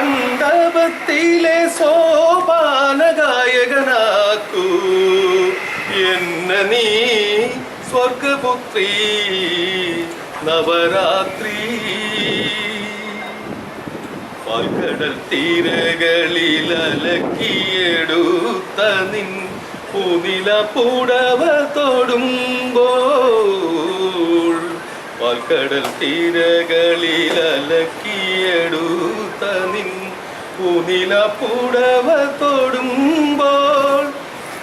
സ്വരമണ്ഡപത്തിലെ സോപാനഗായകനാക്കൂ എന്നെ നീ സ്വർഗപുത്രി നവരാത്രി. പാൽക്കടൽ തീരകളിൽ അലക്കിയെടുത്ത നിൻ പൂനില പുടവ തൊടുമ്പോൾ, പാൽക്കടൽ തീരകളിൽ അലക്കിയെടുത്ത നിൻ പൂനില പുടവ തൊടുമ്പോൾ,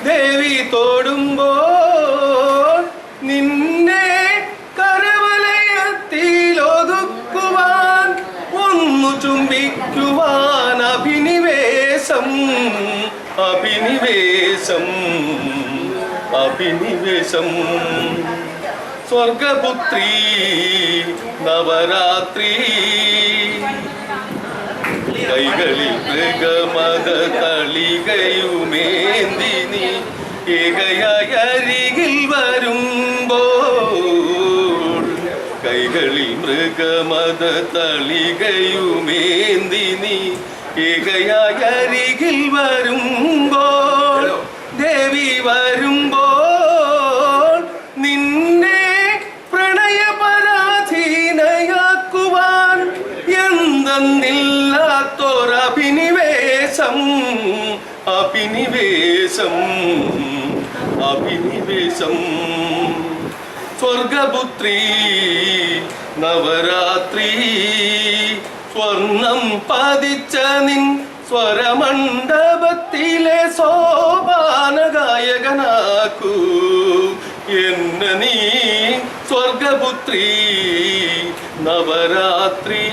ദേവി തൊടുമ്പോൾ നിന്നെ കരവലയത്തിലൊതുക്കുവാൻ ഒന്നു ചുംബിക്കുവാൻ അഭിനിവേശം അഭിനിവേശം അഭിനിവേശം. സ്വർഗപുത്രി നവരാത്രി. കൈകളിൽ മൃഗമത തളികയുമേന്തി നീ ഏകയായി അരികിൽ വരുമ്പോൾ, കൈകളിൽ മൃഗമത തളികയുമേന്തി നീ ഏകയായി അരികിൽ വരുമ്പോൾ, ദേവി വരുമ്പോൾ നിന്നെ പ്രണയപരാധീനയാക്കുവാൻ എന്തെന്നില്ലാത്തൊരഭിനിവേശം അഭിനിവേശം അഭിനിവേശം. സ്വർഗപുത്രി നവരാത്രി. സ്വർണം പതിച്ച നിൻ സ്വരമണ്ഡപത്തിലെ സോപാനഗായകനാക്കൂ എന്നെ നീ സ്വർഗപുത്രി നവരാത്രി.